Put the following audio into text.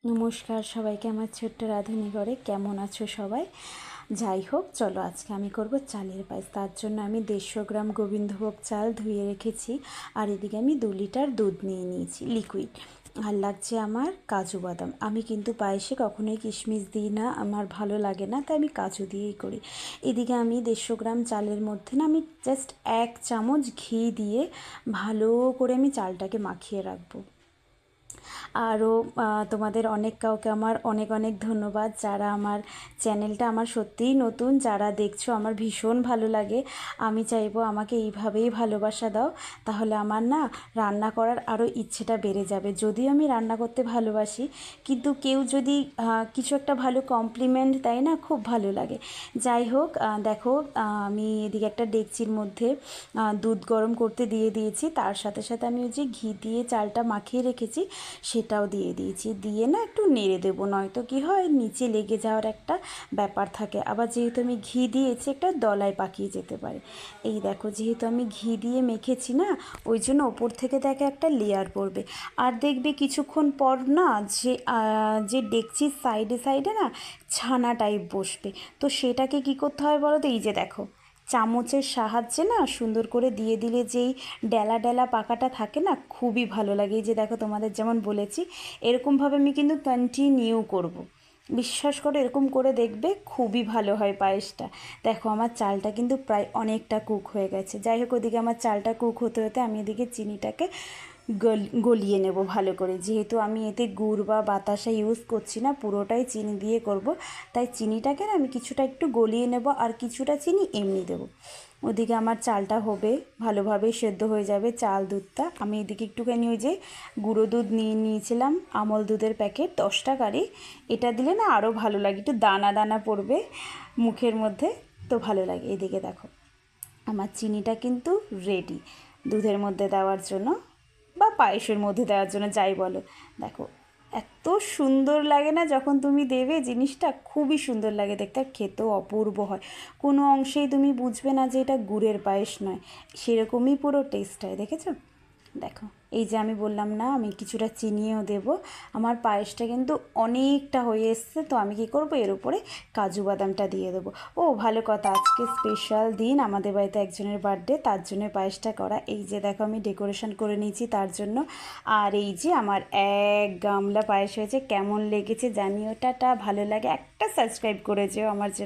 নমস্কার সবাইকে আমার ছোট্ট রাঁধুনি ঘরে। কেমন আছো সবাই? যাই হোক, চলো আজকে আমি করব চালের পায়েস। তার জন্য আমি 150 গ্রাম গোবিন্দভোগ চাল ধুয়ে রেখেছি, আর এদিকে আমি 2 লিটার দুধ নিয়ে নিয়েছি লিকুইড। আর লাগছে আমার কাজু বাদাম। আমি কিন্তু পায়েসে কখনোই কিশমিশ দিই না, আমার ভালো লাগে না, তাই আমি কাজু দিয়েই করি। এদিকে আমি 150 গ্রাম চালের মধ্যে না আমি জাস্ট 1 চামচ ঘি দিয়ে ভালো করে আমি চালটাকে মাখিয়ে রাখবো। আরও তোমাদের কাউকে আমার অনেক অনেক ধন্যবাদ, যারা আমার চ্যানেলটা আমার সত্যিই নতুন, যারা দেখছো আমার ভীষণ ভালো লাগে। আমি চাইবো আমাকে এইভাবেই ভালোবাসা দাও, তাহলে আমার না রান্না করার আরও ইচ্ছেটা বেড়ে যাবে। যদিও আমি রান্না করতে ভালোবাসি, কিন্তু কেউ যদি কিছু একটা ভালো কমপ্লিমেন্ট দেয় না, খুব ভালো লাগে। যাই হোক, দেখো, আমি এদিকে একটা ডেকচির মধ্যে দুধ গরম করতে দিয়ে দিয়েছি, তার সাথে সাথে আমি ওই যে ঘি দিয়ে চালটা মাখিয়ে রেখেছি সেটাও দিয়ে দিয়েছি। দিয়ে না একটু নেড়ে দেবো, নয়তো কী হয় নিচে লেগে যাওয়ার একটা ব্যাপার থাকে। আবার যেহেতু আমি ঘি দিয়েছি, একটা দলায় পাকিয়ে যেতে পারে। এই দেখো, যেহেতু আমি ঘি দিয়ে মেখেছি না, ওই জন্য ওপর থেকে দেখে একটা লেয়ার পড়বে। আর দেখবে কিছুক্ষণ পর না যে ডেকচির সাইডে সাইডে না ছানা টাইপ বসবে। তো সেটাকে কী করতে হয় বলো তো? এই যে দেখো, চামচের সাহায্যে না সুন্দর করে দিয়ে দিলে যেই ডেলা ডেলা পাকাটা থাকে না, খুবই ভালো লাগে। এই যে দেখো, তোমাদের যেমন বলেছি এরকমভাবে আমি কিন্তু কন্টিনিউ করব। বিশ্বাস করো, এরকম করে দেখবে খুবই ভালো হয় পায়েসটা। দেখো, আমার চালটা কিন্তু প্রায় অনেকটা কুক হয়ে গেছে। যাই হোক, ওদিকে আমার চালটা কুক হতে হতে আমি এদিকে চিনিটাকে গলিয়ে নেব ভালো করে। যেহেতু আমি এতে গুড় বা বাতাসা ইউজ করছি না, পুরোটাই চিনি দিয়ে করব, তাই চিনিটাকে না আমি কিছুটা একটু গলিয়ে নেব, আর কিছুটা চিনি এমনি দেবো। ওদিকে আমার চালটা হবে, ভালোভাবেই সেদ্ধ হয়ে যাবে চাল দুধটা। আমি এদিকে একটুখানি ওই যে গুঁড়ো দুধ নিয়ে নিয়েছিলাম, আমল দুধের প্যাকেট 10 টাকারই। এটা দিলে না আরও ভালো লাগে, একটু দানা দানা পড়বে মুখের মধ্যে, তো ভালো লাগে। এদিকে দেখো, আমার চিনিটা কিন্তু রেডি দুধের মধ্যে দেওয়ার জন্য বা পায়েসের মধ্যে দেওয়ার জন্য, যাই বলো। দেখো, এত সুন্দর লাগে না যখন তুমি দেবে জিনিসটা, খুবই সুন্দর লাগে দেখতে, খেতেও অপূর্ব হয়। কোনো অংশেই তুমি বুঝবে না যে এটা গুড়ের পায়েস নয়, সেরকমই পুরো টেস্ট হয়। দেখেছো? দেখো, এই যে আমি বললাম না আমি কিছুটা চিনিও দেব। আমার পায়েসটা কিন্তু অনেকটা হয়ে এসছে, তো আমি কি করব, এর উপরে কাজু বাদামটা দিয়ে দেবো। ও ভালো কথা, আজকে স্পেশাল দিন, আমাদের বাড়িতে একজনের বার্থডে, তার জন্য পায়েসটা করা। এই যে দেখো, আমি ডেকোরেশন করে নিয়েছি তার জন্য। আর এই যে আমার 1 গামলা পায়েস হয়েছে। কেমন লেগেছে জানিও। টাটা, ভালো লাগে একটা সাবস্ক্রাইব করে যেও আমার জন্য।